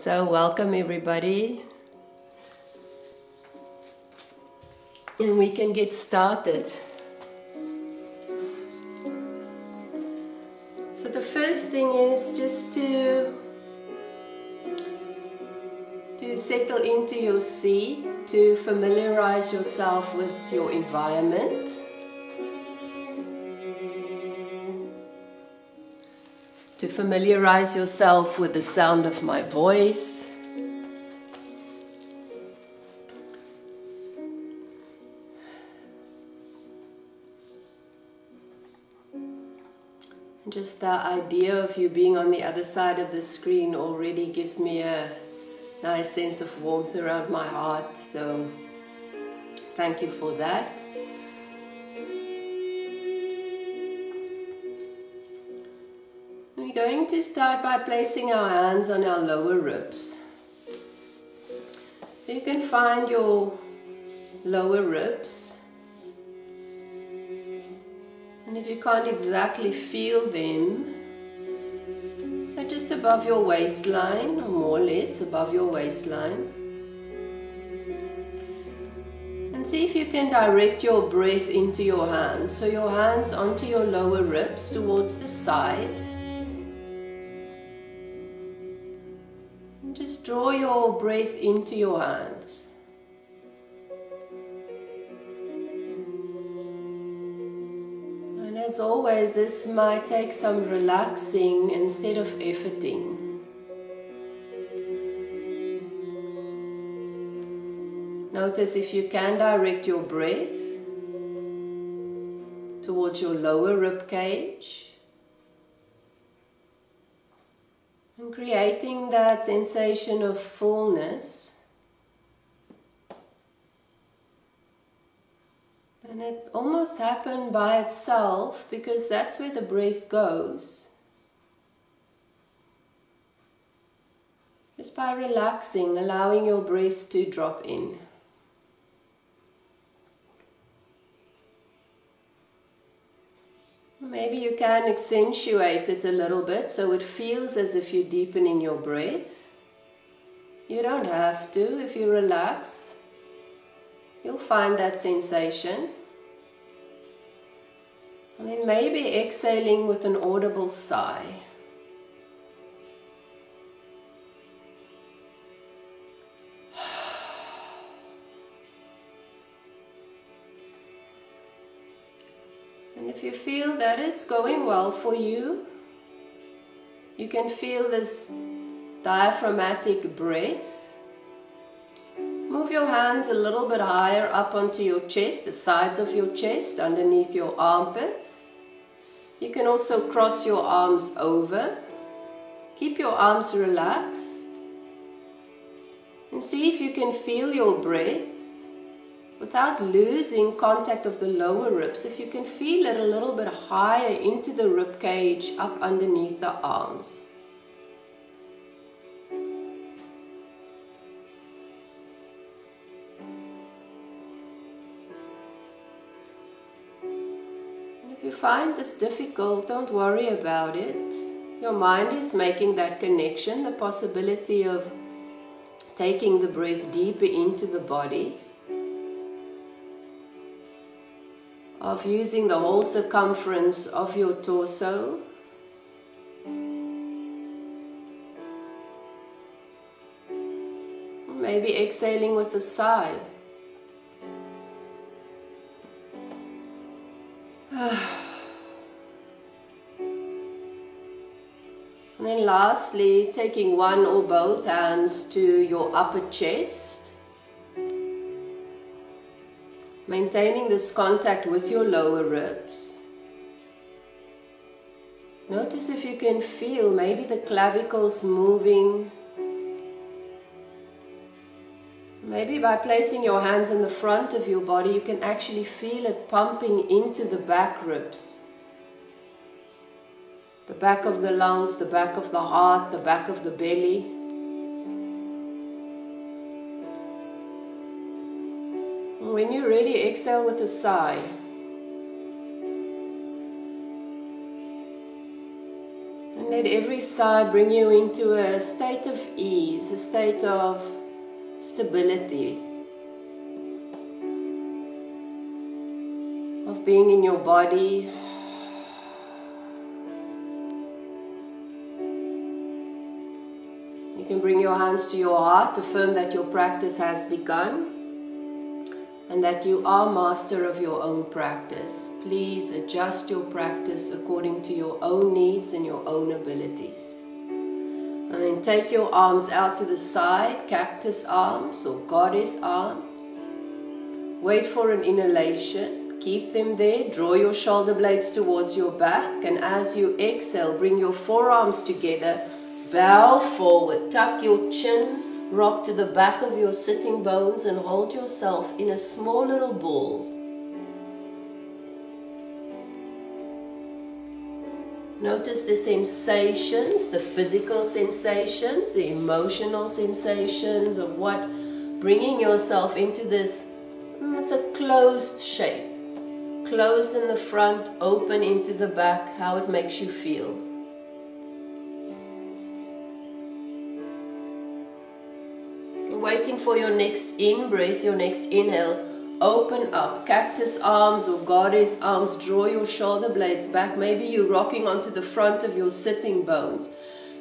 So welcome everybody, and we can get started. So the first thing is just to settle into your seat, to familiarize yourself with your environment. To familiarize yourself with the sound of my voice. And just the idea of you being on the other side of the screen already gives me a nice sense of warmth around my heart, so thank you for that. We're going to start by placing our hands on our lower ribs. So you can find your lower ribs, and if you can't exactly feel them, they're just above your waistline, or more or less above your waistline. And see if you can direct your breath into your hands. So your hands onto your lower ribs towards the side. And just draw your breath into your hands. And as always, this might take some relaxing instead of efforting. Notice if you can direct your breath towards your lower rib cage and creating that sensation of fullness. And it almost happened by itself because that's where the breath goes. Just by relaxing, allowing your breath to drop in. Maybe you can accentuate it a little bit so it feels as if you're deepening your breath. You don't have to. If you relax, you'll find that sensation. And then maybe exhaling with an audible sigh. And if you feel that is going well for you, you can feel this diaphragmatic breath. Move your hands a little bit higher up onto your chest, the sides of your chest, underneath your armpits. You can also cross your arms over. Keep your arms relaxed. And see if you can feel your breath without losing contact of the lower ribs. If you can feel it a little bit higher into the rib cage, up underneath the arms. And if you find this difficult, don't worry about it. Your mind is making that connection, the possibility of taking the breath deeper into the body, of using the whole circumference of your torso. Maybe exhaling with a sigh. And then lastly, taking one or both hands to your upper chest. Maintaining this contact with your lower ribs. Notice if you can feel maybe the clavicles moving. Maybe by placing your hands in the front of your body, you can actually feel it pumping into the back ribs. The back of the lungs, the back of the heart, the back of the belly. When you're ready, exhale with a sigh. Let every sigh bring you into a state of ease, a state of stability, of being in your body. You can bring your hands to your heart, affirm that your practice has begun and that you are master of your own practice. Please adjust your practice according to your own needs and your own abilities. And then take your arms out to the side, cactus arms or goddess arms. Wait for an inhalation. Keep them there. Draw your shoulder blades towards your back, and as you exhale, bring your forearms together. Bow forward, tuck your chin, rock to the back of your sitting bones and hold yourself in a small little ball. Notice the sensations, the physical sensations, the emotional sensations of what, bringing yourself into this, it's a closed shape. Closed in the front, open into the back, how it makes you feel. Waiting for your next in-breath, your next inhale. Open up, cactus arms or goddess arms. Draw your shoulder blades back. Maybe you're rocking onto the front of your sitting bones.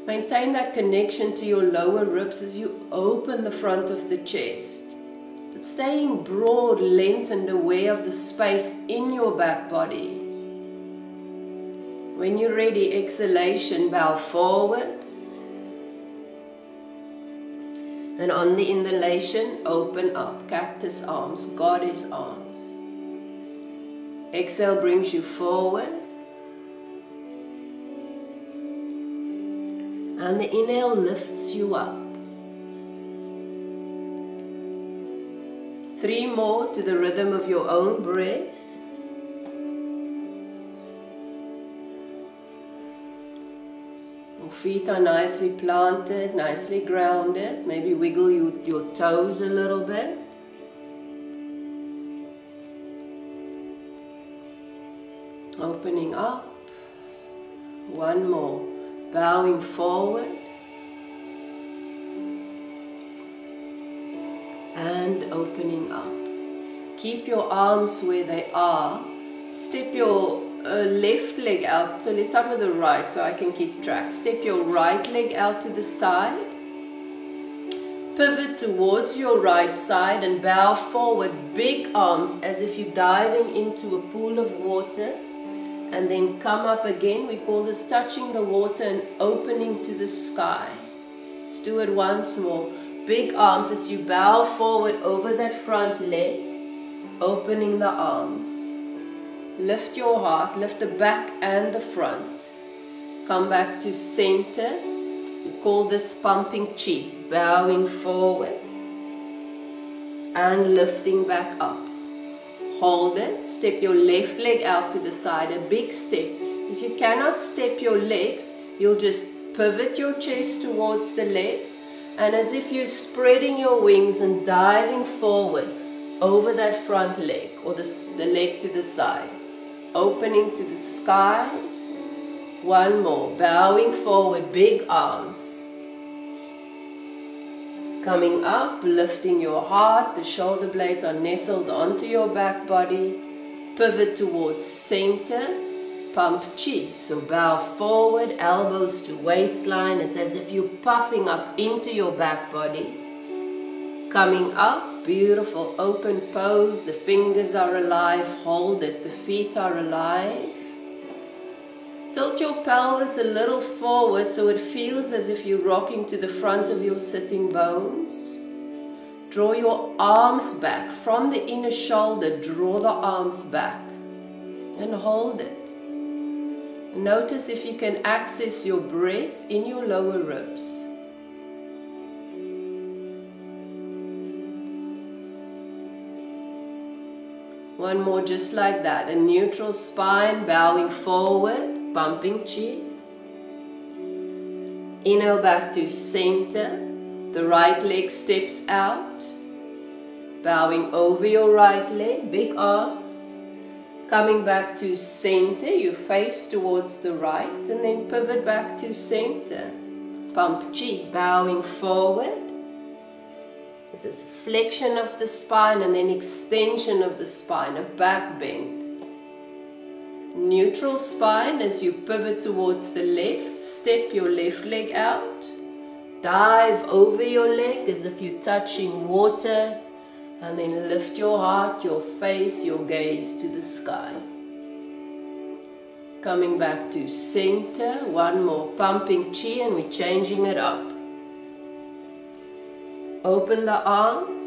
Maintain that connection to your lower ribs as you open the front of the chest. But staying broad, lengthened, aware of the space in your back body. When you're ready, exhalation, bow forward. And on the inhalation, open up, cactus arms, goddess arms. Exhale brings you forward. And the inhale lifts you up. 3 more to the rhythm of your own breath. Feet are nicely planted, nicely grounded. Maybe wiggle your toes a little bit. Opening up. 1 more. Bowing forward. And opening up. Keep your arms where they are. Step your left leg out. So let's start with the right so I can keep track. Step your right leg out to the side. Pivot towards your right side and bow forward. Big arms as if you're diving into a pool of water. And then come up again. We call this touching the water and opening to the sky. Let's do it once more. Big arms as you bow forward over that front leg. Opening the arms. Lift your heart, lift the back and the front. Come back to center. We call this pumping chi. Bowing forward and lifting back up. Hold it. Step your left leg out to the side. A big step. If you cannot step your legs, you'll just pivot your chest towards the left. And as if you're spreading your wings and diving forward over that front leg or the leg to the side. Opening to the sky. 1 more. Bowing forward, big arms. Coming up, lifting your heart. The shoulder blades are nestled onto your back body. Pivot towards center. Pump chi. So bow forward, elbows to waistline. It's as if you're puffing up into your back body. Coming up, beautiful open pose. The fingers are alive. Hold it. The feet are alive. Tilt your pelvis a little forward so it feels as if you're rocking to the front of your sitting bones. Draw your arms back. From the inner shoulder, draw the arms back. And hold it. Notice if you can access your breath in your lower ribs. One more just like that. A neutral spine, bowing forward, pumping chi. Inhale back to center. The right leg steps out. Bowing over your right leg, big arms. Coming back to center, you face towards the right and then pivot back to center. Pump chi, bowing forward. This is flexion of the spine and then extension of the spine, a back bend. Neutral spine as you pivot towards the left, step your left leg out. Dive over your leg as if you're touching water. And then lift your heart, your face, your gaze to the sky. Coming back to center, one more pumping chi and we're changing it up. Open the arms.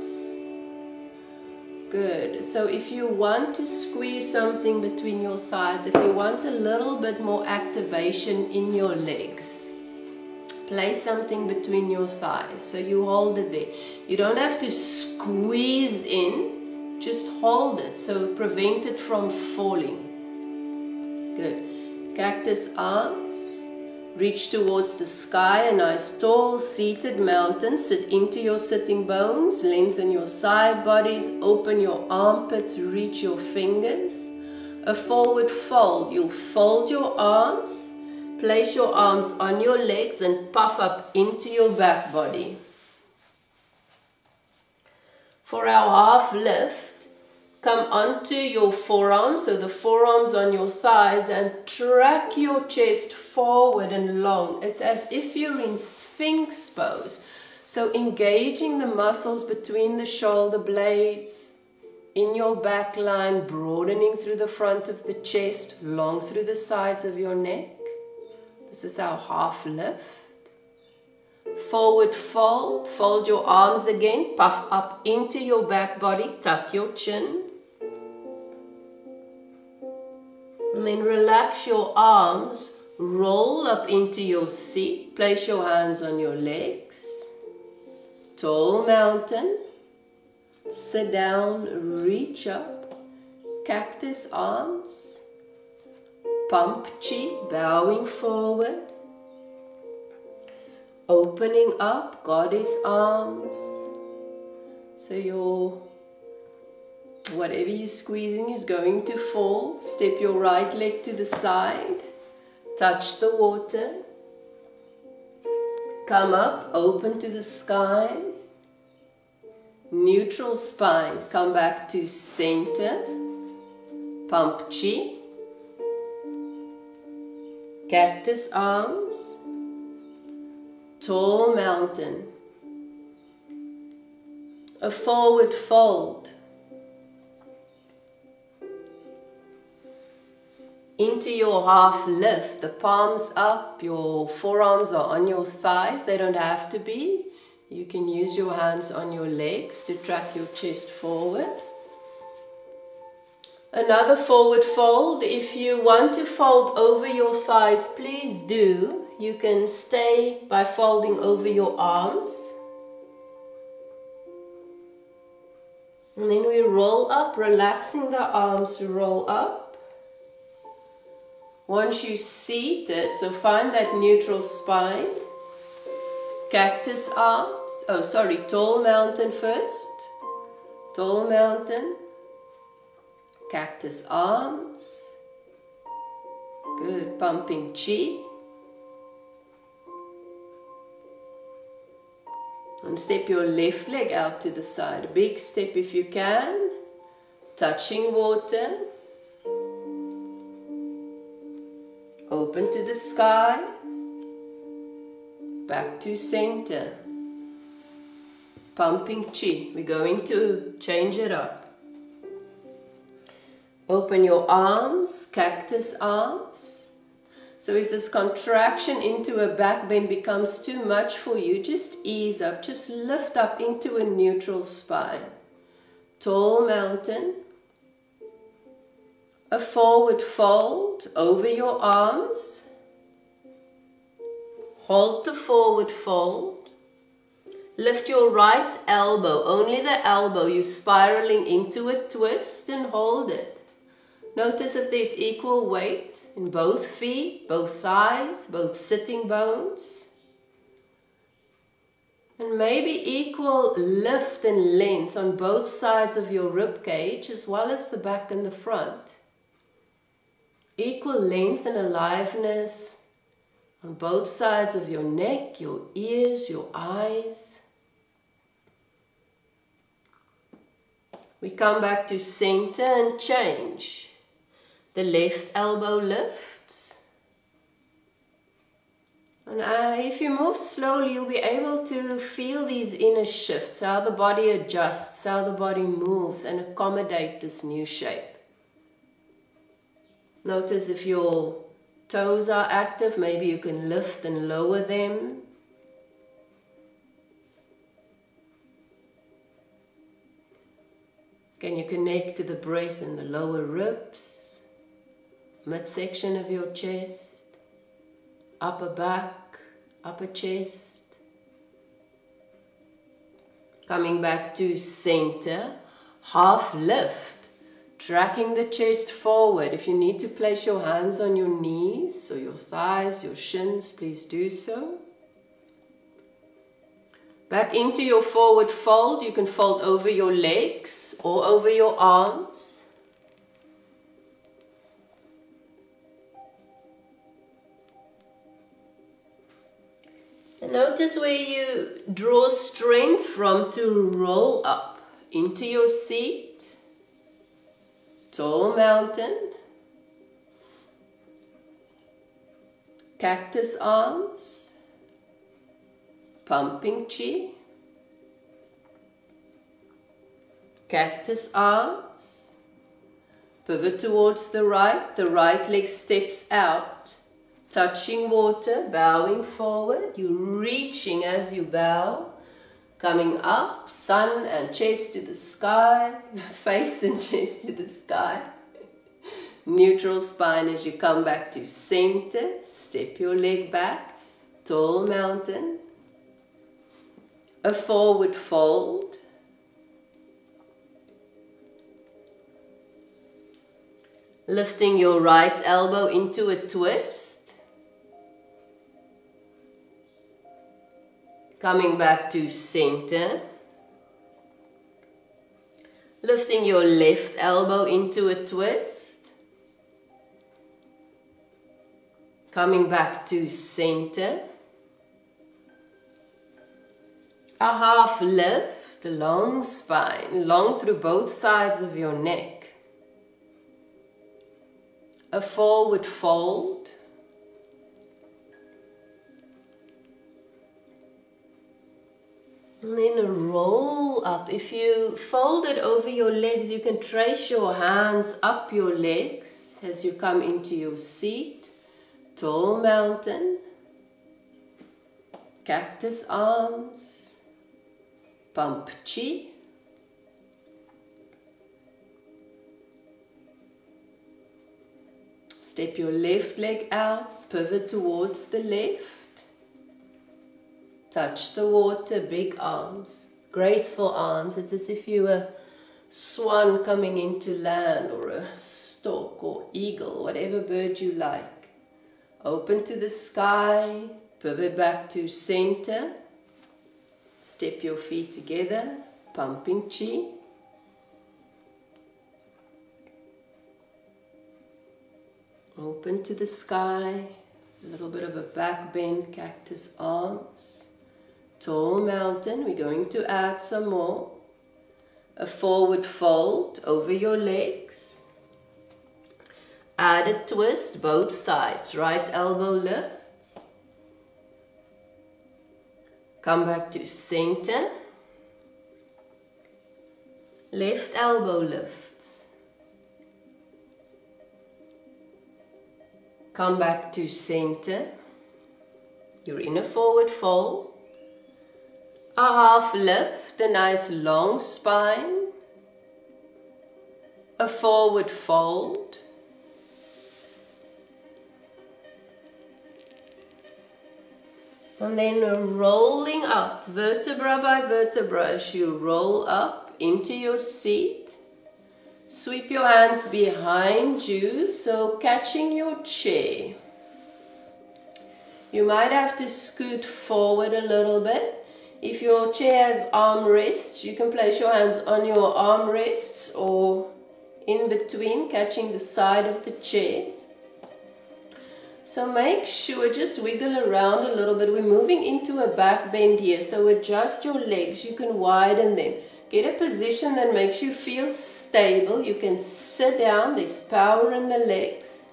Good. So if you want to squeeze something between your thighs, if you want a little bit more activation in your legs, place something between your thighs, so you hold it there. You don't have to squeeze in, just hold it, so prevent it from falling. Good. Cactus arms, reach towards the sky, a nice tall seated mountain. Sit into your sitting bones, lengthen your side bodies, open your armpits, reach your fingers. A forward fold, you'll fold your arms, place your arms on your legs and puff up into your back body. For our half lift, come onto your forearms, so the forearms on your thighs, and track your chest forward and long. It's as if you're in Sphinx pose. So engaging the muscles between the shoulder blades, in your back line, broadening through the front of the chest, long through the sides of your neck. This is our half lift. Forward fold, fold your arms again, puff up into your back body, tuck your chin. And then relax your arms, roll up into your seat, place your hands on your legs. Tall mountain, sit down, reach up, cactus arms. Pump chi, bowing forward. Opening up, goddess arms. So your, whatever you're squeezing is going to fall. Step your right leg to the side. Touch the water. Come up, open to the sky. Neutral spine, come back to center. Pump chi. Cactus arms, tall mountain, a forward fold, into your half lift, the palms up, your forearms are on your thighs, they don't have to be. You can use your hands on your legs to track your chest forward. Another forward fold. If you want to fold over your thighs, please do. You can stay by folding over your arms. And then we roll up, relaxing the arms, roll up. Once you seated, so find that neutral spine. Cactus arms, tall mountain first. Tall mountain. Cactus arms. Good, pumping chi. And step your left leg out to the side. A big step if you can. Touching water. Open to the sky. Back to center. Pumping chi. We're going to change it up. Open your arms, cactus arms. So if this contraction into a back bend becomes too much for you, just ease up, just lift up into a neutral spine. Tall mountain. A forward fold over your arms. Hold the forward fold. Lift your right elbow, only the elbow, you're spiraling into a twist and hold it. Notice if there's equal weight in both feet, both thighs, both sitting bones. And maybe equal lift and length on both sides of your rib cage as well as the back and the front. equal length and aliveness on both sides of your neck, your ears, your eyes. We come back to center and change. The left elbow lifts. And if you move slowly, you'll be able to feel these inner shifts, how the body adjusts, how the body moves, and accommodate this new shape. Notice if your toes are active, maybe you can lift and lower them. Can you connect to the breath in the lower ribs, midsection of your chest, upper back, upper chest? Coming back to center, half lift. Tracking the chest forward. If you need to place your hands on your knees or your thighs, your shins, please do so. Back into your forward fold. You can fold over your legs or over your arms. And notice where you draw strength from to roll up into your seat. Tall mountain, cactus arms, pumping chi, cactus arms, pivot towards the right leg steps out, touching water, bowing forward, you're reaching as you bow. Coming up, sun and chest to the sky, face and chest to the sky. Neutral spine as you come back to center. Step your leg back, tall mountain. A forward fold. Lifting your right elbow into a twist. Coming back to center. Lifting your left elbow into a twist. Coming back to center. A half lift, a long spine, long through both sides of your neck. A forward fold. And then a roll up. If you fold it over your legs, you can trace your hands up your legs as you come into your seat. Tall mountain, cactus arms, pump chi. Step your left leg out, pivot towards the left. Touch the water, big arms, graceful arms. It's as if you were a swan coming into land, or a stork or eagle, whatever bird you like. Open to the sky, pivot back to center. Step your feet together, pumping chi. Open to the sky, a little bit of a back bend, cactus arms. Tall mountain, we're going to add some more. A forward fold over your legs. Add a twist, both sides. Right elbow lifts. Come back to center. Left elbow lifts. Come back to center. You're in a forward fold. A half lift, a nice long spine. A forward fold. And then rolling up, vertebra by vertebra, as you roll up into your seat. Sweep your hands behind you, so catching your chair. You might have to scoot forward a little bit. If your chair has armrests, you can place your hands on your armrests or in between, catching the side of the chair. So make sure, just wiggle around a little bit. We're moving into a back bend here, so adjust your legs. You can widen them. Get a position that makes you feel stable. You can sit down. There's power in the legs.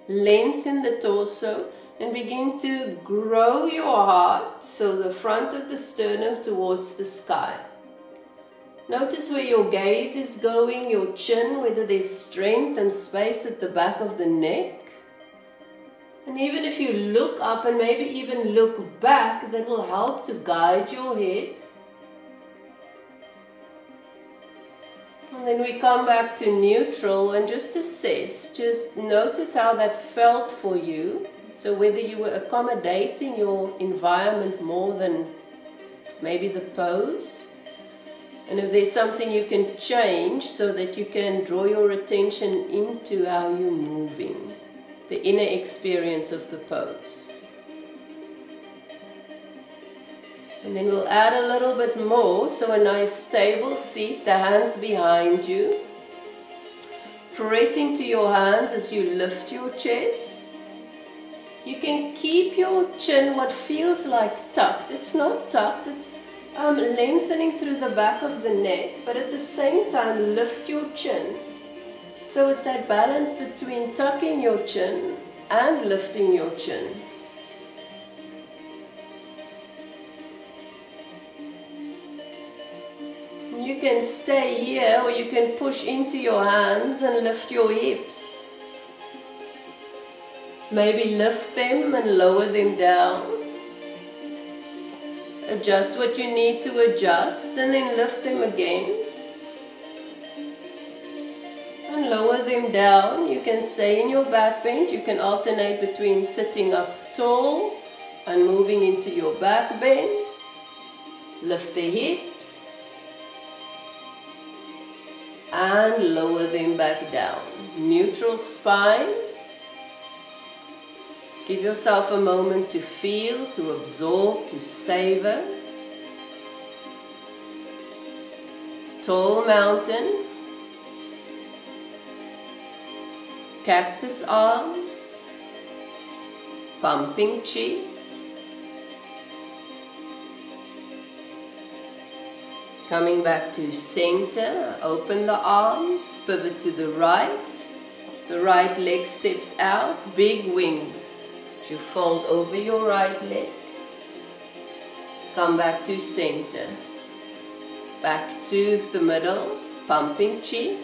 Lengthen the torso and begin to grow your heart, so the front of the sternum towards the sky. Notice where your gaze is going, your chin, whether there's strength and space at the back of the neck. And even if you look up and maybe even look back, that will help to guide your head. And then we come back to neutral and just assess, just notice how that felt for you. So whether you were accommodating your environment more than maybe the pose. And if there's something you can change so that you can draw your attention into how you're moving, the inner experience of the pose. And then we'll add a little bit more, so a nice stable seat, the hands behind you. Press into your hands as you lift your chest. You can keep your chin what feels like tucked. It's not tucked, it's lengthening through the back of the neck, but at the same time lift your chin. So it's that balance between tucking your chin and lifting your chin. You can stay here, or you can push into your hands and lift your hips. Maybe lift them and lower them down. Adjust what you need to adjust and then lift them again. And lower them down. You can stay in your back bend. You can alternate between sitting up tall and moving into your back bend. Lift the hips and lower them back down. Neutral spine. Give yourself a moment to feel, to absorb, to savor. Tall mountain. Cactus arms. Pumping chi. Coming back to center, open the arms, pivot to the right. The right leg steps out, big wings. You fold over your right leg. Come back to center. Back to the middle, pumping chi.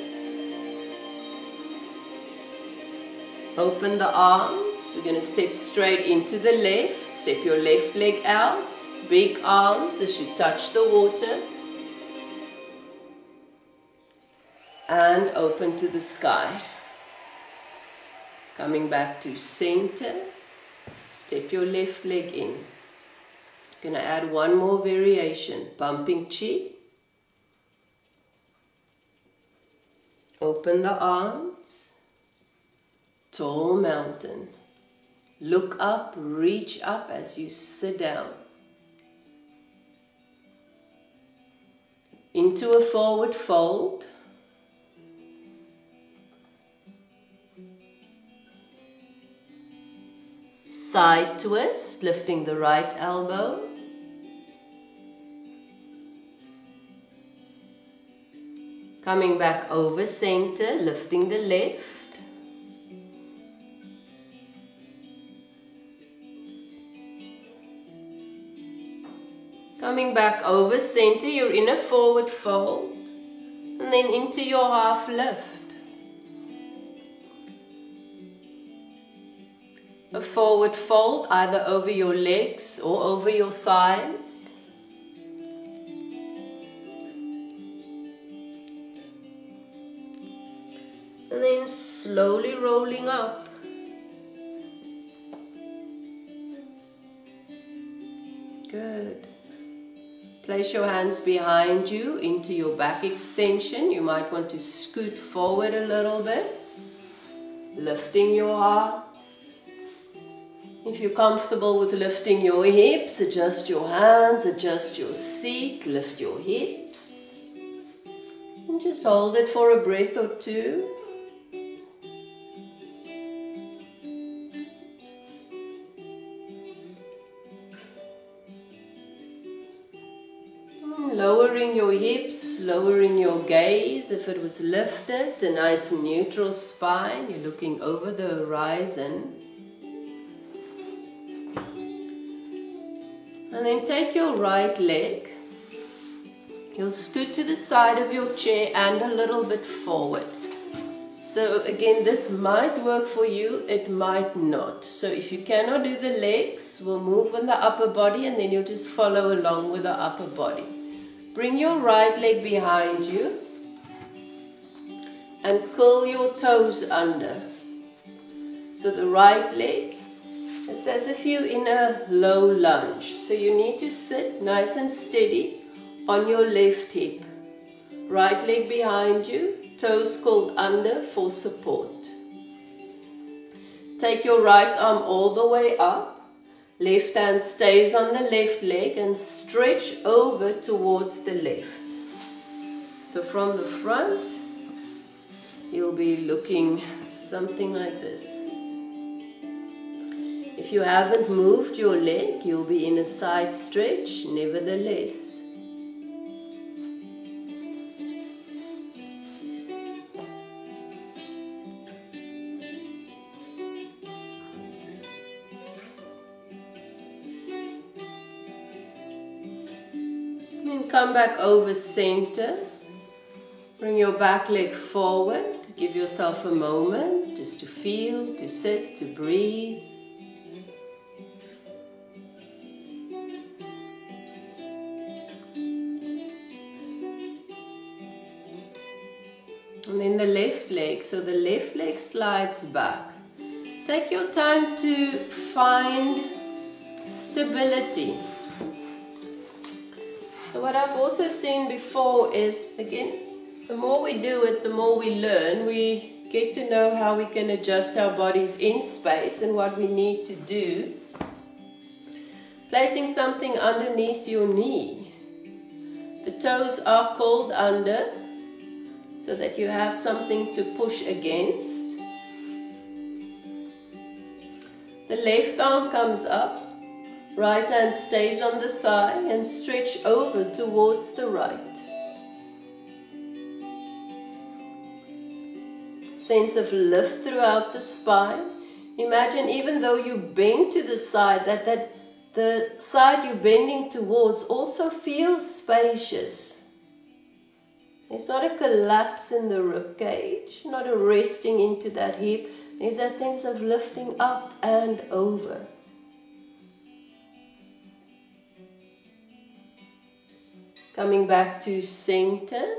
Open the arms. We're going to step straight into the left. Step your left leg out. Big arms as you touch the water. And open to the sky. Coming back to center. Step your left leg in. Going to add one more variation. Pumping chi. Open the arms. Tall mountain. Look up, reach up as you sit down. Into a forward fold. Side twist, lifting the right elbow. Coming back over center, lifting the left. Coming back over center, you're in a forward fold. And then into your half lift. A forward fold either over your legs or over your thighs. And then slowly rolling up. Good. Place your hands behind you into your back extension. You might want to scoot forward a little bit. Lifting your heart. If you're comfortable with lifting your hips, adjust your hands, adjust your seat, lift your hips. And just hold it for a breath or two. Lowering your hips, lowering your gaze. If it was lifted, a nice neutral spine. You're looking over the horizon. And then take your right leg. You'll scoot to the side of your chair and a little bit forward. So again, this might work for you, it might not. So if you cannot do the legs, we'll move with the upper body and then you'll just follow along with the upper body. Bring your right leg behind you and curl your toes under. So the right leg, it's as if you're in a low lunge. So you need to sit nice and steady on your left hip. Right leg behind you, toes curled under for support. Take your right arm all the way up. Left hand stays on the left leg and stretch over towards the left. So from the front, you'll be looking something like this. If you haven't moved your leg, you'll be in a side stretch nevertheless. Come back over center. Bring your back leg forward. Give yourself a moment just to feel, to sit, to breathe. And then the left leg. So the left leg slides back. Take your time to find stability. So what I've also seen before is, again, the more we do it, the more we learn. We get to know how we can adjust our bodies in space and what we need to do. Placing something underneath your knee. The toes are curled under so that you have something to push against. The left arm comes up. Right hand stays on the thigh and stretch over towards the right. Sense of lift throughout the spine. Imagine even though you bend to the side, that the side you're bending towards also feels spacious. There's not a collapse in the rib cage, not a resting into that hip. There's that sense of lifting up and over. Coming back to center,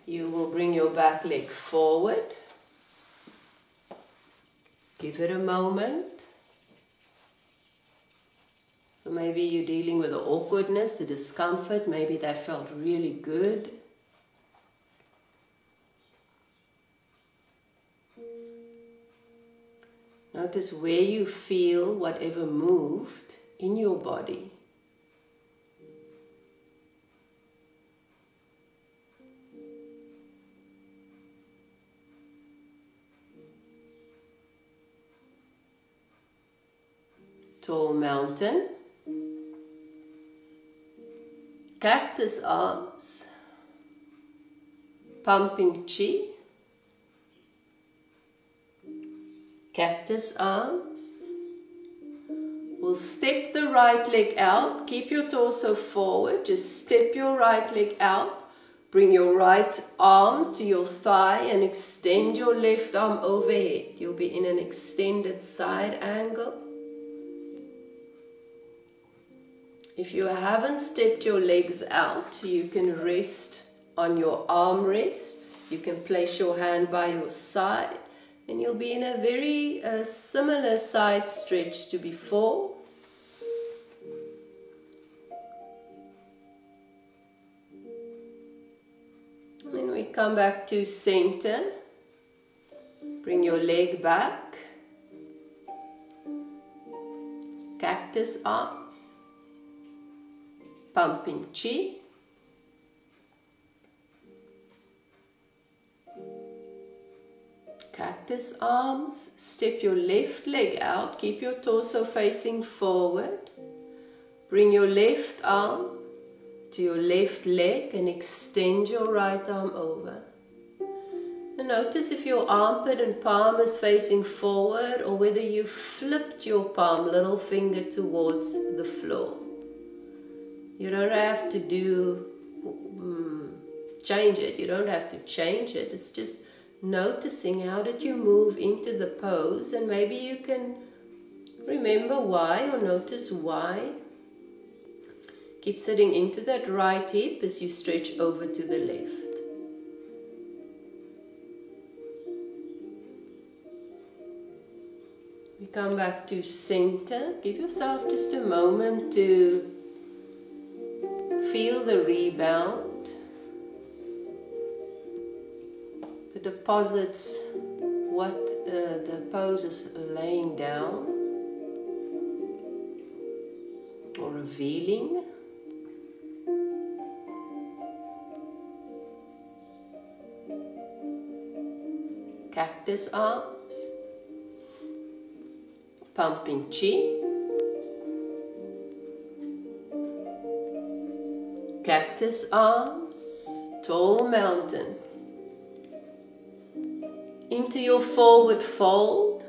you will bring your back leg forward. Give it a moment. So maybe you're dealing with the awkwardness, the discomfort, maybe that felt really good. Notice where you feel whatever moved in your body. Tall mountain, cactus arms, pumping chi, cactus arms. We'll step the right leg out, keep your torso forward, just step your right leg out, bring your right arm to your thigh and extend your left arm overhead. You'll be in an extended side angle. If you haven't stepped your legs out, you can rest on your armrest. You can place your hand by your side and you'll be in a very similar side stretch to before. Then we come back to center. Bring your leg back. Cactus arms. Pumping chi. Cactus arms. Step your left leg out. Keep your torso facing forward. Bring your left arm to your left leg and extend your right arm over. And notice if your armpit and palm is facing forward or whether you flipped your palm, little finger towards the floor. You don't have to change it. You don't have to change it. It's just noticing how did you move into the pose, and maybe you can remember why or notice why. Keep sitting into that right hip as you stretch over to the left. We come back to center. Give yourself just a moment to feel the rebound. The deposits what the pose is laying down or revealing. Cactus arms, pumping chi, cactus arms, tall mountain. Into your forward fold,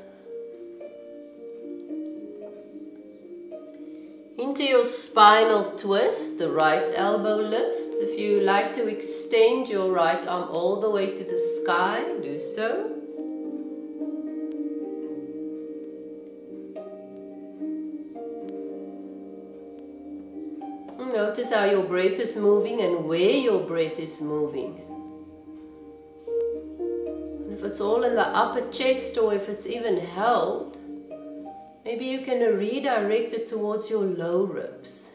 into your spinal twist, the right elbow lifts. If you like to extend your right arm all the way to the sky, do so. Notice how your breath is moving and where your breath is moving. If it's all in the upper chest or if it's even held, maybe you can redirect it towards your low ribs.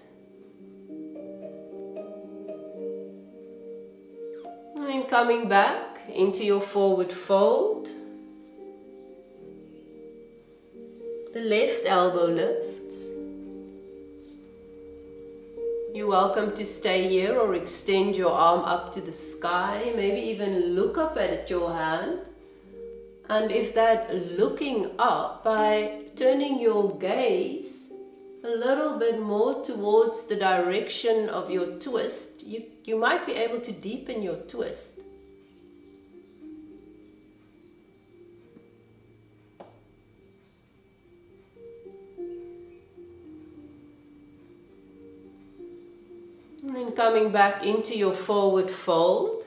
And then coming back into your forward fold, the left elbow lifts. You're welcome to stay here or extend your arm up to the sky, maybe even look up at your hand. And if that looking up, by turning your gaze a little bit more towards the direction of your twist, you might be able to deepen your twist. And then coming back into your forward fold.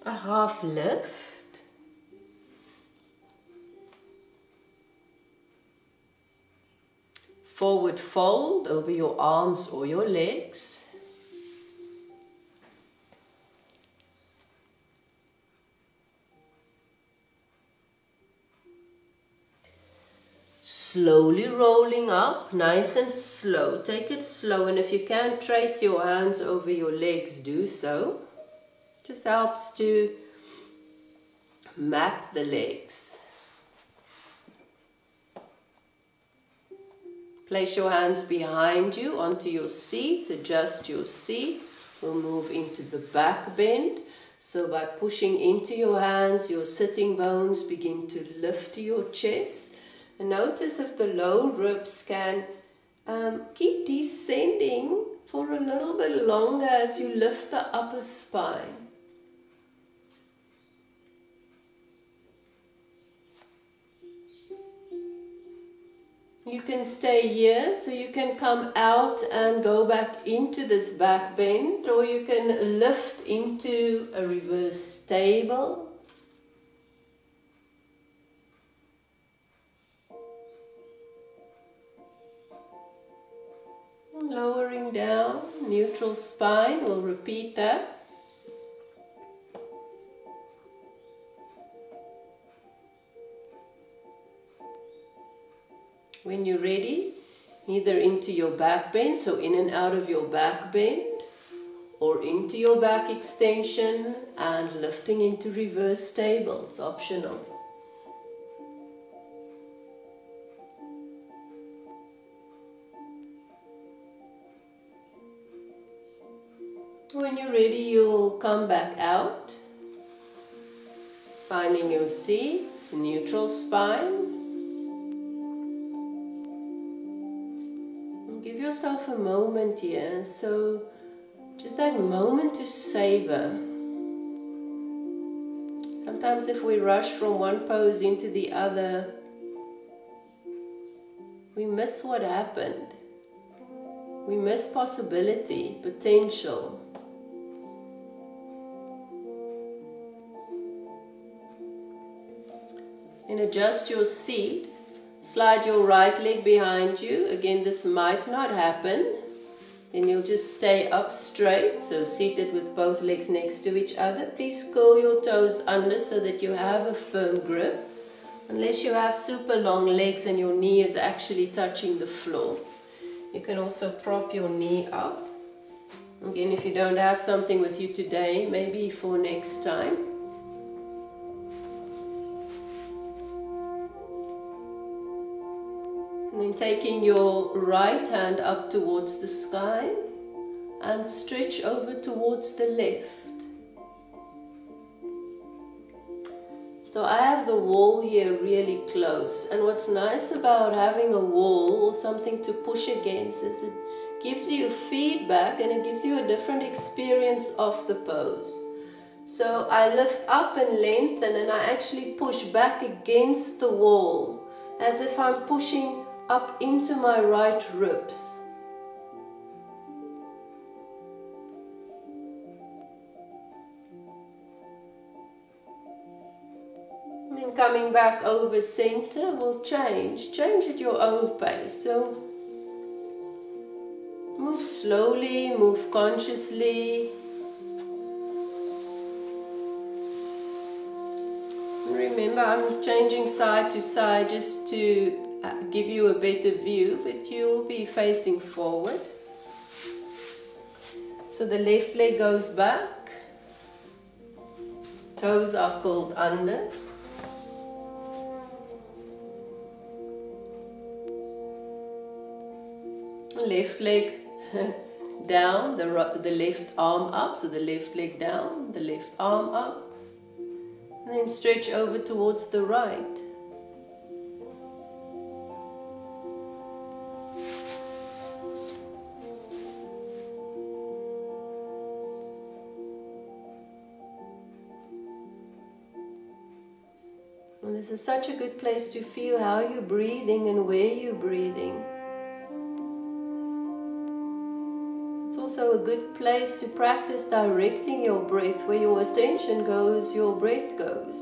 A half lift. Forward fold over your arms or your legs. Slowly rolling up, nice and slow. Take it slow, and if you can trace your hands over your legs, do so. Just helps to map the legs. Place your hands behind you onto your seat. Adjust your seat. We'll move into the back bend. So by pushing into your hands, your sitting bones begin to lift to your chest. And notice if the low ribs can keep descending for a little bit longer as you lift the upper spine. You can stay here, so you can come out and go back into this back bend, or you can lift into a reverse table. Lowering down, neutral spine, we'll repeat that. When you're ready, either into your back bend, so in and out of your back bend, or into your back extension and lifting into reverse table. It's optional. When you're ready, you'll come back out, finding your seat, neutral spine. yourself a moment here, so just that moment to savor. Sometimes if we rush from one pose into the other, we miss what happened. We miss possibility, potential. And adjust your seat. Slide your right leg behind you. Again, this might not happen. Then you'll just stay up straight, so seated with both legs next to each other. Please curl your toes under so that you have a firm grip. Unless you have super long legs and your knee is actually touching the floor. You can also prop your knee up. Again, if you don't have something with you today, maybe for next time. And then taking your right hand up towards the sky and stretch over towards the left. So I have the wall here really close, and what's nice about having a wall or something to push against is it gives you feedback and it gives you a different experience of the pose. So I lift up and lengthen, and I actually push back against the wall as if I'm pushing up into my right ribs. And then coming back over center, we'll change at your own pace. So move slowly, move consciously. And remember, I'm changing side to side just to give you a better view, but you'll be facing forward. So the left leg goes back, toes are curled under. Left leg down, the left arm up, so the left leg down, the left arm up, and then stretch over towards the right. And this is such a good place to feel how you're breathing and where you're breathing. Also a good place to practice directing your breath. Where your attention goes, your breath goes.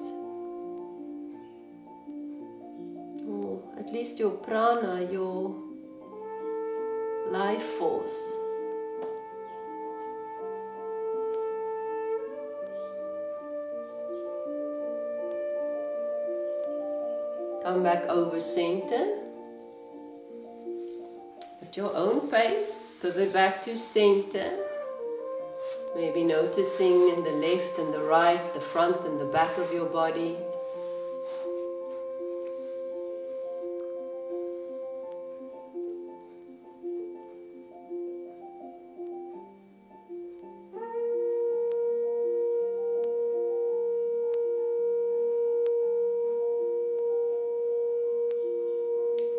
Or at least your prana, your life force. Come back over center. At your own pace. Pivot back to center, maybe noticing in the left and the right, the front and the back of your body.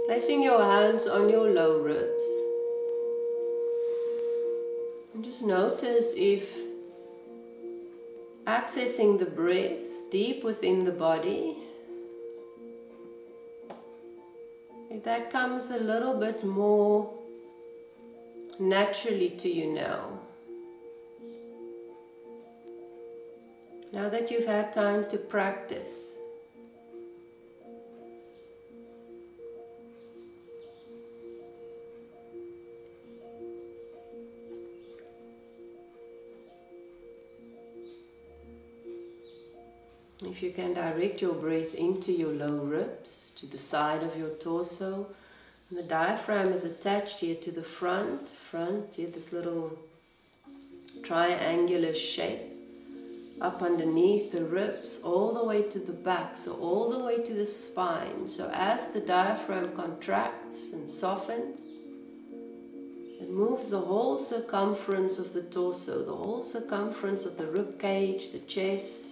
Placing your hands on your low ribs. Just notice if accessing the breath deep within the body, if that comes a little bit more naturally to you now. Now that you've had time to practice. If you can direct your breath into your low ribs, to the side of your torso, and the diaphragm is attached here to the front, here this little triangular shape, up underneath the ribs, all the way to the back, so all the way to the spine. So as the diaphragm contracts and softens, it moves the whole circumference of the torso, the whole circumference of the rib cage, the chest.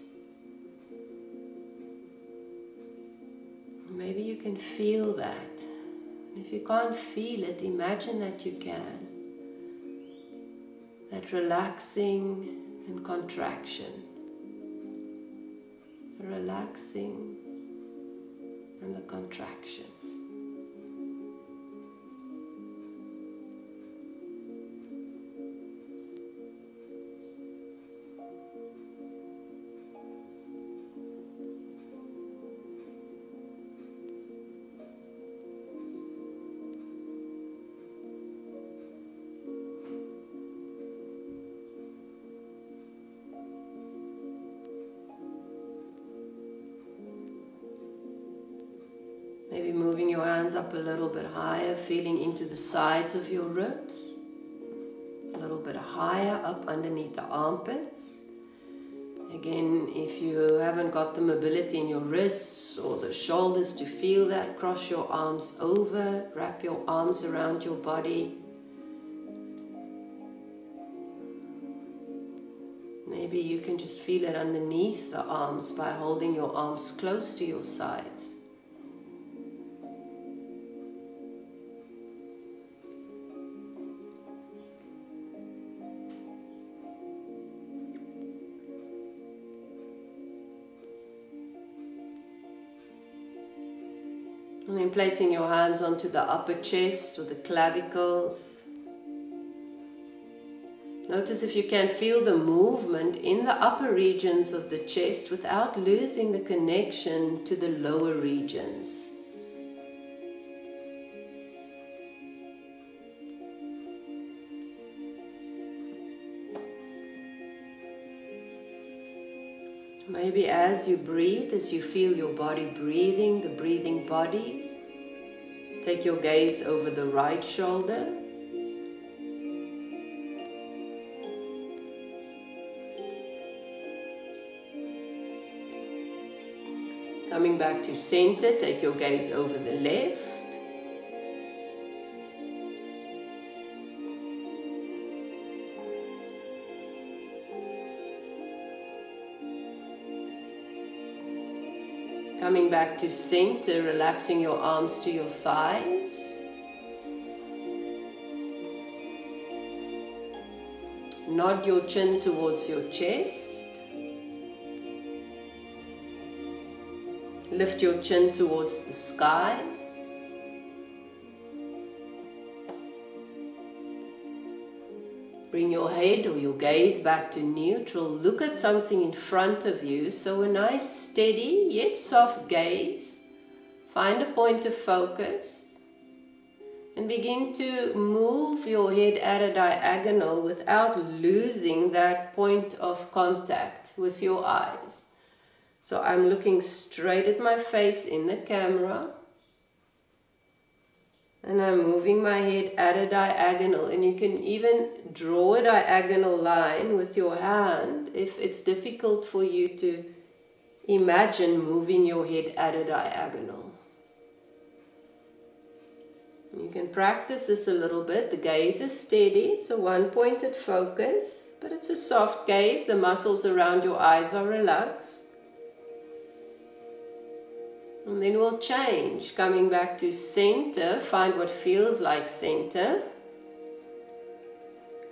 Maybe you can feel that. If you can't feel it, imagine that you can. that relaxing and contraction. Relaxing and the contraction. Maybe moving your hands up a little bit higher, feeling into the sides of your ribs. A little bit higher, up underneath the armpits. Again, if you haven't got the mobility in your wrists or the shoulders to feel that, cross your arms over, wrap your arms around your body. Maybe you can just feel it underneath the arms by holding your arms close to your sides. And then placing your hands onto the upper chest or the clavicles. Notice if you can feel the movement in the upper regions of the chest without losing the connection to the lower regions. Maybe as you breathe, as you feel your body breathing, the breathing body, take your gaze over the right shoulder. Coming back to center, take your gaze over the left. Coming back to center, relaxing your arms to your thighs. Nod your chin towards your chest. Lift your chin towards the sky. Bring your head or your gaze back to neutral. Look at something in front of you. So a nice, steady, yet soft gaze. Find a point of focus. And begin to move your head at a diagonal without losing that point of contact with your eyes. So I'm looking straight at my face in the camera. And I'm moving my head at a diagonal, and you can even draw a diagonal line with your hand if it's difficult for you to imagine moving your head at a diagonal. You can practice this a little bit. The gaze is steady, it's a one-pointed focus, but it's a soft gaze. The muscles around your eyes are relaxed. And then we'll change, coming back to center. Find what feels like center.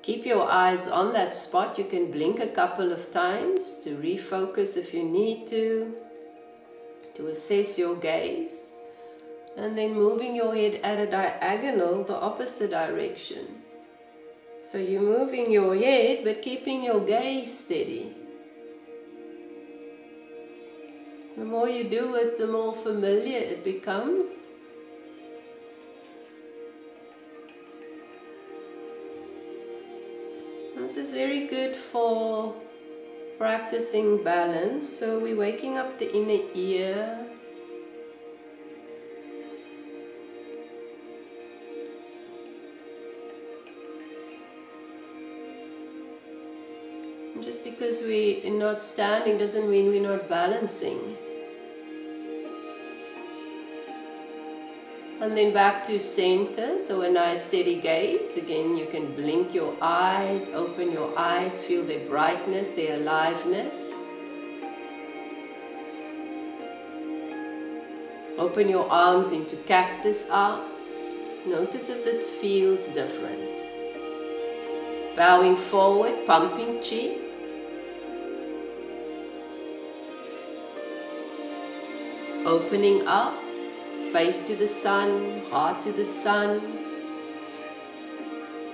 Keep your eyes on that spot. You can blink a couple of times to refocus if you need to assess your gaze. And then moving your head at a diagonal, the opposite direction. So you're moving your head, but keeping your gaze steady. The more you do it, the more familiar it becomes. This is very good for practicing balance. So we're waking up the inner ear. And just because we're not standing doesn't mean we're not balancing. And then back to center, so a nice steady gaze. Again, you can blink your eyes, open your eyes, feel their brightness, their aliveness. Open your arms into cactus arms. Notice if this feels different. Bowing forward, pumping chi. Opening up, face to the sun, heart to the sun.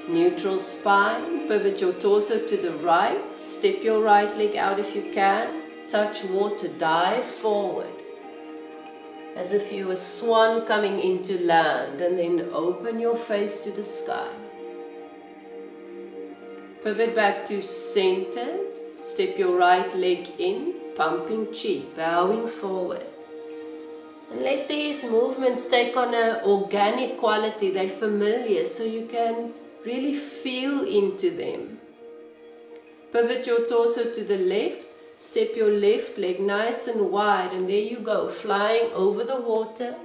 Neutral spine, pivot your torso to the right, step your right leg out if you can, touch water, dive forward. As if you were a swan coming into land, and then open your face to the sky. Pivot back to center, step your right leg in, pumping chi, bowing forward. And let these movements take on an organic quality, they're familiar, so you can really feel into them. Pivot your torso to the left, step your left leg nice and wide, and there you go, flying over the water,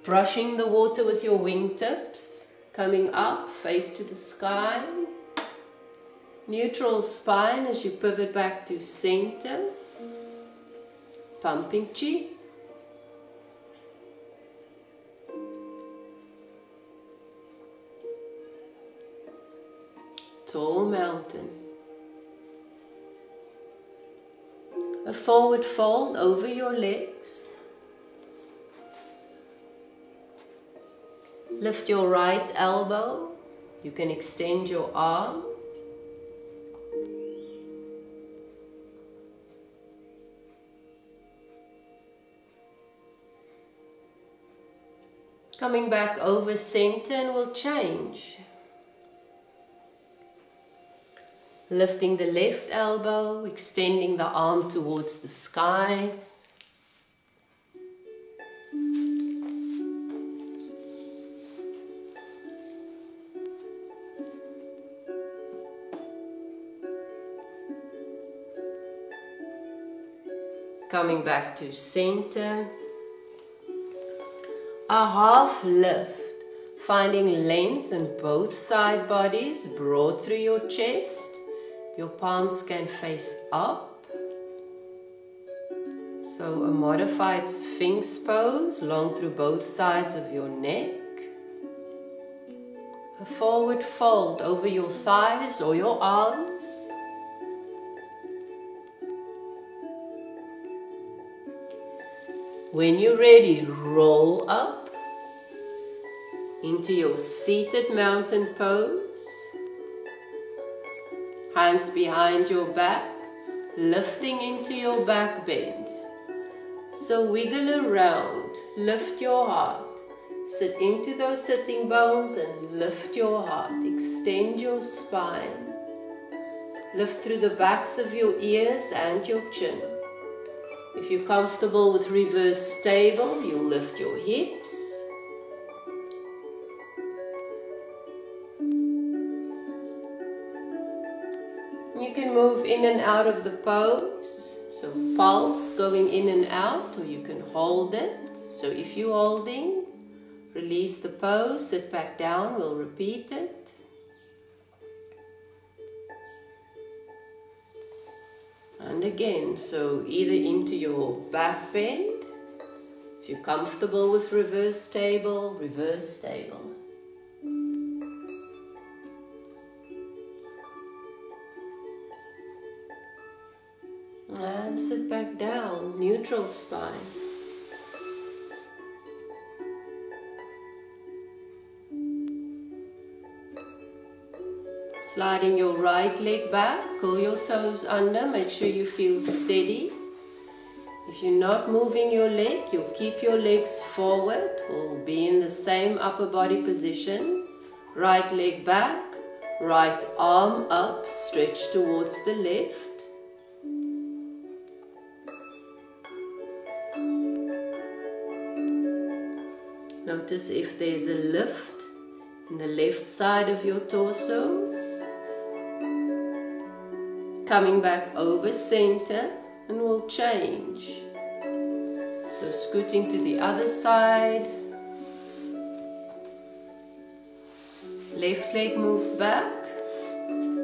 brushing the water with your wingtips, coming up, face to the sky. Neutral spine as you pivot back to center, pumping chi. Tall mountain. A forward fold over your legs. Lift your right elbow. You can extend your arm. Coming back over center, and we'll change. Lifting the left elbow, extending the arm towards the sky. Coming back to center. A half lift, finding length in both side bodies, broad through your chest. Your palms can face up. So a modified Sphinx pose, long through both sides of your neck. A forward fold over your thighs or your arms. When you're ready, roll up into your seated mountain pose. Hands behind your back, lifting into your back bend. So wiggle around, lift your heart, sit into those sitting bones and lift your heart, extend your spine. Lift through the backs of your ears and your chin. If you're comfortable with reverse stable, you'll lift your hips. You can move in and out of the pose, so pulse going in and out, or you can hold it. So if you're holding, release the pose, sit back down, we'll repeat it. And again, so either into your back bend, if you're comfortable with reverse stable, reverse stable. And sit back down, neutral spine. Sliding your right leg back, curl your toes under, make sure you feel steady. If you're not moving your leg, you'll keep your legs forward, will be in the same upper body position. Right leg back, right arm up, stretch towards the left. Notice if there's a lift in the left side of your torso. Coming back over center, and we'll change. So scooting to the other side. Left leg moves back.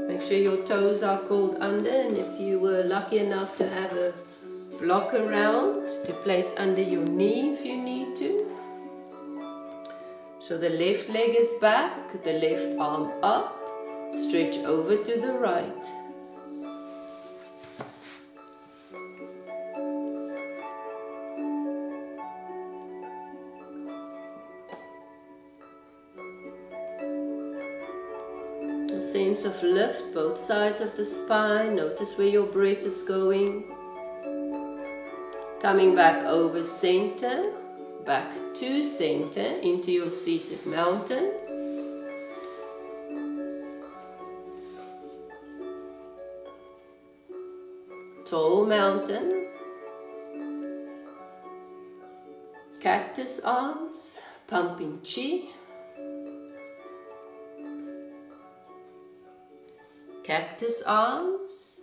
Make sure your toes are curled under, and if you were lucky enough to have a block around, to place under your knee if you need to. So the left leg is back, the left arm up, Stretch over to the right. A sense of lift, both sides of the spine. Notice where your breath is going. Coming back over center, back to center, into your seated mountain. Tall mountain. Cactus arms, pumping chi. Cactus arms.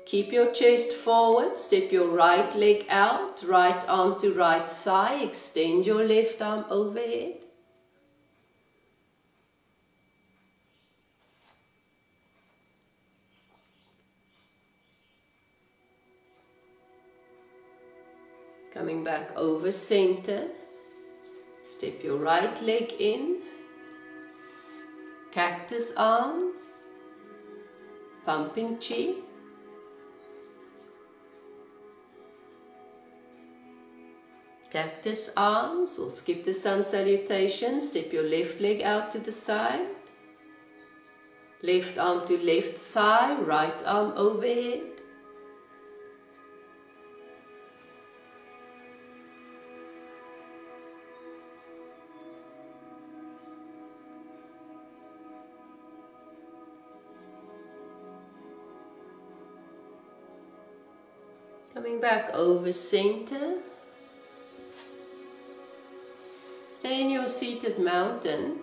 Keep your chest forward, step your right leg out, right arm to right thigh, extend your left arm overhead. Coming back over center, step your right leg in, cactus arms, pumping chi. Cactus arms, we'll skip the sun salutation, step your left leg out to the side, left arm to left thigh, right arm overhead. Coming back over center. Stay in your seated mountain.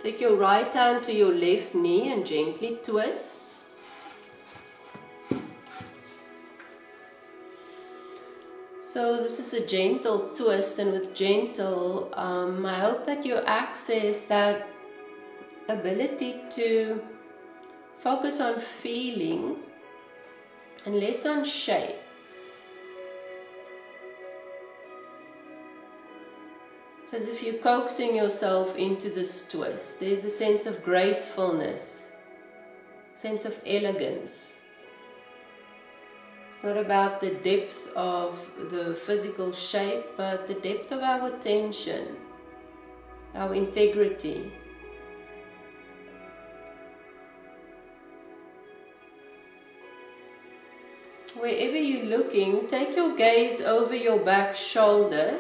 Take your right hand to your left knee and gently twist. So this is a gentle twist, and with gentle, I hope that you access that ability to focus on feeling and less on shape. It's as if you're coaxing yourself into this twist. There's a sense of gracefulness, sense of elegance. It's not about the depth of the physical shape, but the depth of our attention, our integrity. Wherever you're looking, take your gaze over your back shoulder,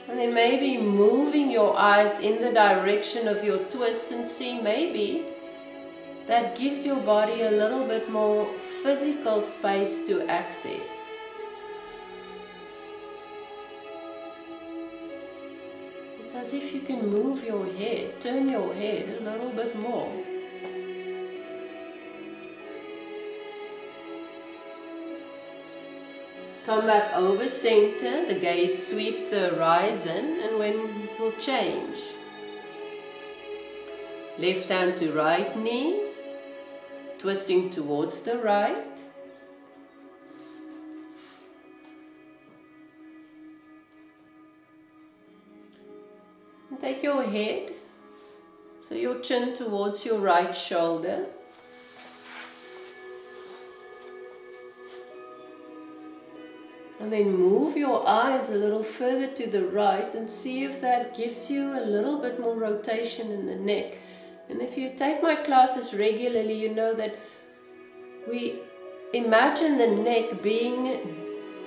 and then maybe moving your eyes in the direction of your twist, and see maybe that gives your body a little bit more physical space to access. It's as if you can move your head, turn your head a little bit more. Come back over center, the gaze sweeps the horizon, and when we'll change. Left hand to right knee, twisting towards the right. And take your head, so your chin towards your right shoulder. And then move your eyes a little further to the right and see if that gives you a little bit more rotation in the neck. And if you take my classes regularly, you know that we imagine the neck being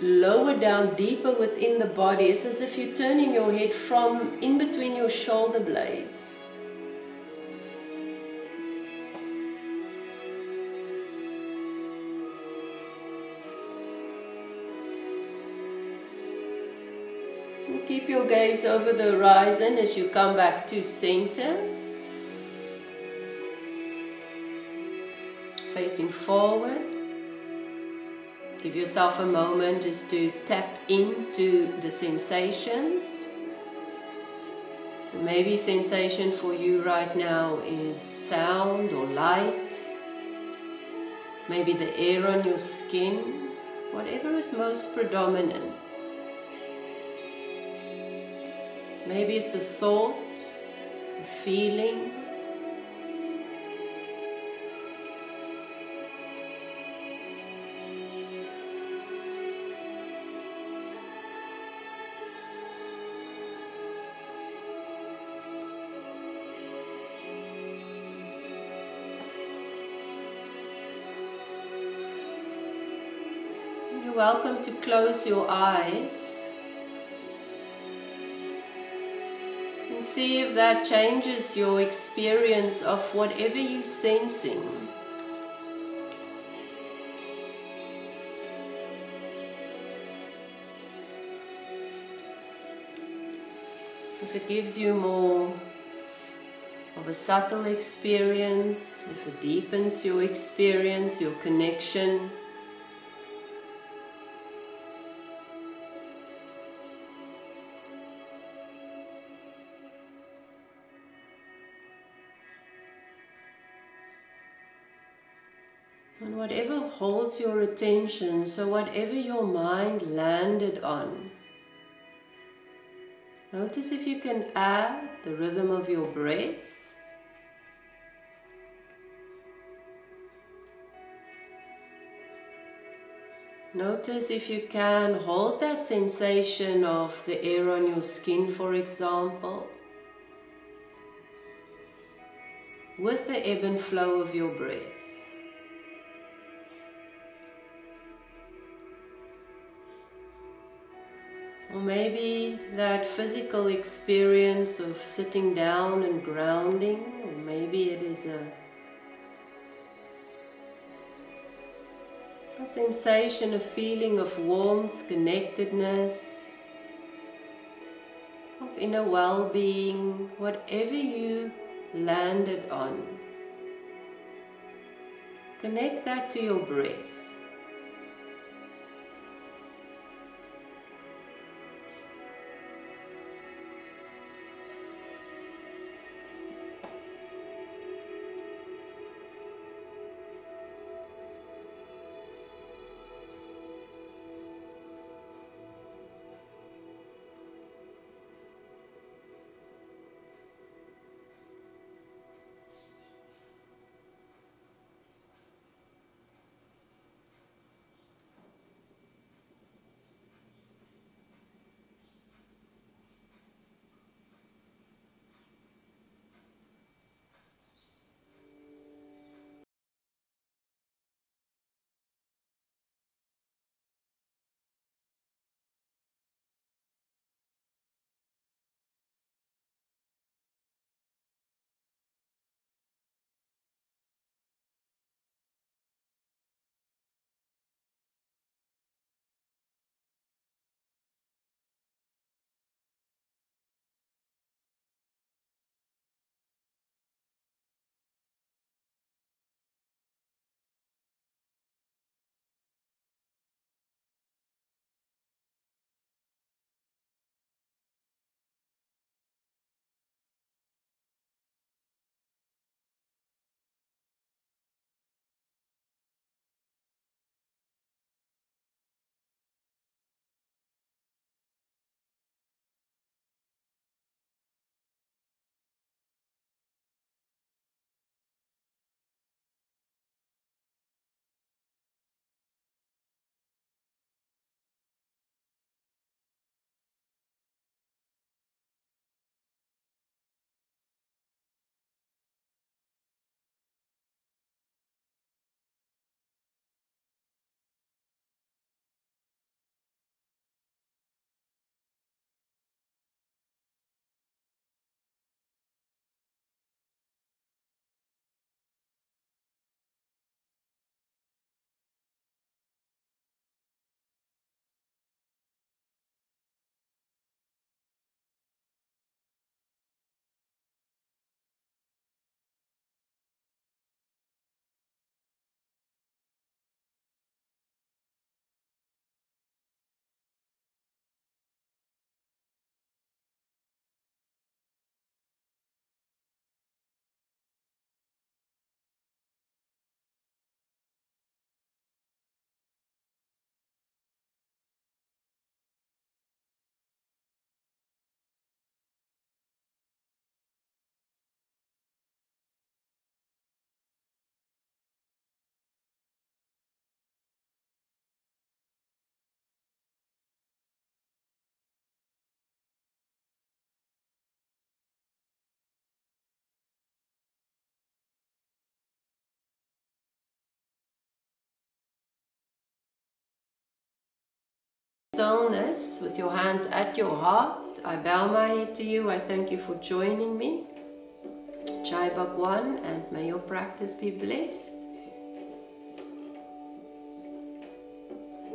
lower down, deeper within the body. It's as if you're turning your head from in between your shoulder blades. Keep your gaze over the horizon as you come back to center. Facing forward. Give yourself a moment just to tap into the sensations. Maybe sensation for you right now is sound or light. Maybe the air on your skin. Whatever is most predominant. Maybe it's a thought, a feeling. You're welcome to close your eyes and see if that changes your experience of whatever you're sensing. If it gives you more of a subtle experience, if it deepens your experience, your connection. And whatever holds your attention, so whatever your mind landed on, notice if you can add the rhythm of your breath. Notice if you can hold that sensation of the air on your skin, for example, with the ebb and flow of your breath. Or maybe that physical experience of sitting down and grounding, or maybe it is a sensation, a feeling of warmth, connectedness, of inner well-being, whatever you landed on. Connect that to your breath. stillness with your hands at your heart, I bow my head to you. I thank you for joining me. Jai Bhagwan, and may your practice be blessed.